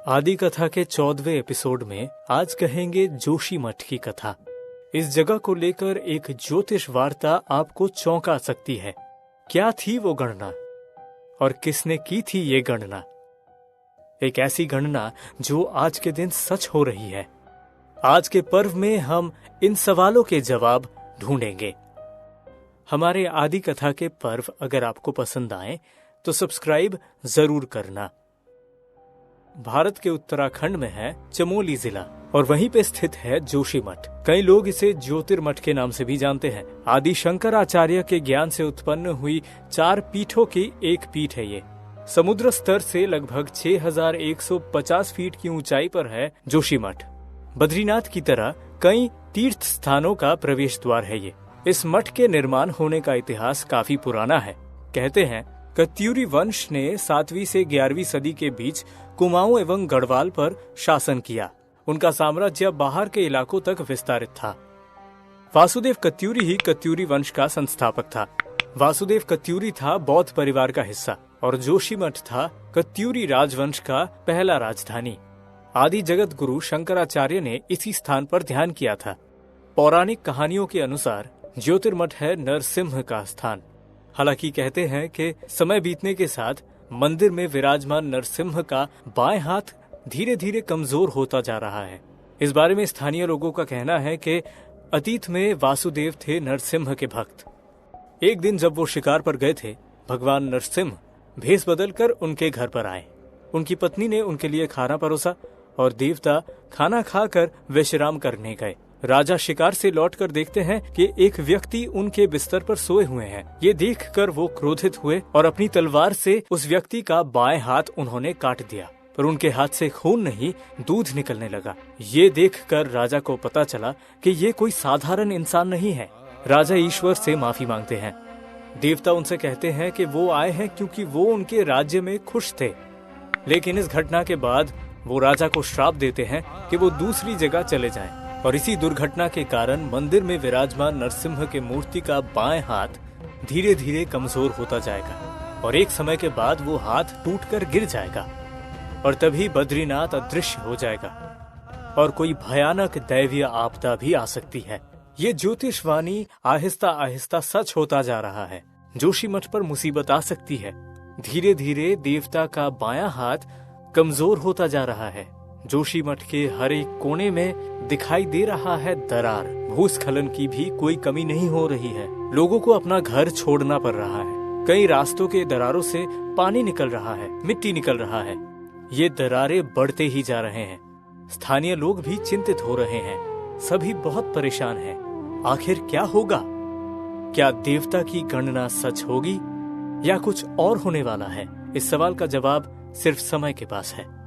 आदि कथा के 14वें एपिसोड में आज कहेंगे जोशी मठ की कथा। इस जगह को लेकर एक ज्योतिष वार्ता आपको चौंका सकती है। क्या थी वो गणना और किसने की थी ये गणना? एक ऐसी गणना जो आज के दिन सच हो रही है। आज के पर्व में हम इन सवालों के जवाब ढूंढेंगे। हमारे आदि कथा के पर्व अगर आपको पसंद आए तो सब्सक्राइब जरूर करना। भारत के उत्तराखंड में है चमोली जिला और वहीं पे स्थित है जोशी मठ। कई लोग इसे ज्योतिर्मठ के नाम से भी जानते हैं। आदि शंकराचार्य के ज्ञान से उत्पन्न हुई 4 पीठों की एक पीठ है ये। समुद्र स्तर से लगभग 6150 फीट की ऊंचाई पर है जोशी मठ। बद्रीनाथ की तरह कई तीर्थ स्थानों का प्रवेश द्वार है ये। इस मठ के निर्माण होने का इतिहास काफी पुराना है। कहते हैं कत्यूरी वंश ने 7वीं से 11वीं सदी के बीच कुमाऊं एवं गढ़वाल पर शासन किया। उनका साम्राज्य बाहर के इलाकों तक विस्तारित था। वासुदेव कत्यूरी ही कत्यूरी वंश का संस्थापक था। वासुदेव कत्यूरी था बौद्ध परिवार का हिस्सा और जोशी मठ था कत्यूरी राजवंश का पहला राजधानी। आदि जगत गुरु शंकराचार्य ने इसी स्थान पर ध्यान किया था। पौराणिक कहानियों के अनुसार ज्योतिर्मठ है नरसिंह का स्थान। हालांकि कहते हैं कि समय बीतने के साथ मंदिर में विराजमान नरसिंह का बाएं हाथ धीरे धीरे कमजोर होता जा रहा है। इस बारे में स्थानीय लोगों का कहना है कि अतीत में वासुदेव थे नरसिंह के भक्त। एक दिन जब वो शिकार पर गए थे, भगवान नरसिंह भेष बदलकर उनके घर पर आए। उनकी पत्नी ने उनके लिए खाना परोसा और देवता खाना खाकर विश्राम करने गए। राजा शिकार से लौटकर देखते हैं कि एक व्यक्ति उनके बिस्तर पर सोए हुए हैं। ये देखकर वो क्रोधित हुए और अपनी तलवार से उस व्यक्ति का बाएं हाथ उन्होंने काट दिया, पर उनके हाथ से खून नहीं, दूध निकलने लगा। ये देखकर राजा को पता चला कि ये कोई साधारण इंसान नहीं है। राजा ईश्वर से माफी मांगते हैं। देवता उनसे कहते हैं कि वो आए हैं क्योंकि वो उनके राज्य में खुश थे। लेकिन इस घटना के बाद वो राजा को श्राप देते हैं कि वो दूसरी जगह चले जाएं। और इसी दुर्घटना के कारण मंदिर में विराजमान नरसिंह के मूर्ति का बाएं हाथ धीरे धीरे कमजोर होता जाएगा और एक समय के बाद वो हाथ टूटकर गिर जाएगा और तभी बद्रीनाथ अदृश्य हो जाएगा और कोई भयानक दैवीय आपदा भी आ सकती है। ये ज्योतिषवाणी आहिस्ता आहिस्ता सच होता जा रहा है। जोशी मठ पर मुसीबत आ सकती है। धीरे धीरे देवता का बायां हाथ कमजोर होता जा रहा है। जोशी मठ के हर एक कोने में दिखाई दे रहा है दरार। भूस्खलन की भी कोई कमी नहीं हो रही है। लोगों को अपना घर छोड़ना पड़ रहा है। कई रास्तों के दरारों से पानी निकल रहा है, मिट्टी निकल रहा है। ये दरारें बढ़ते ही जा रहे हैं। स्थानीय लोग भी चिंतित हो रहे हैं। सभी बहुत परेशान हैं। आखिर क्या होगा? क्या देवता की गणना सच होगी या कुछ और होने वाला है? इस सवाल का जवाब सिर्फ समय के पास है।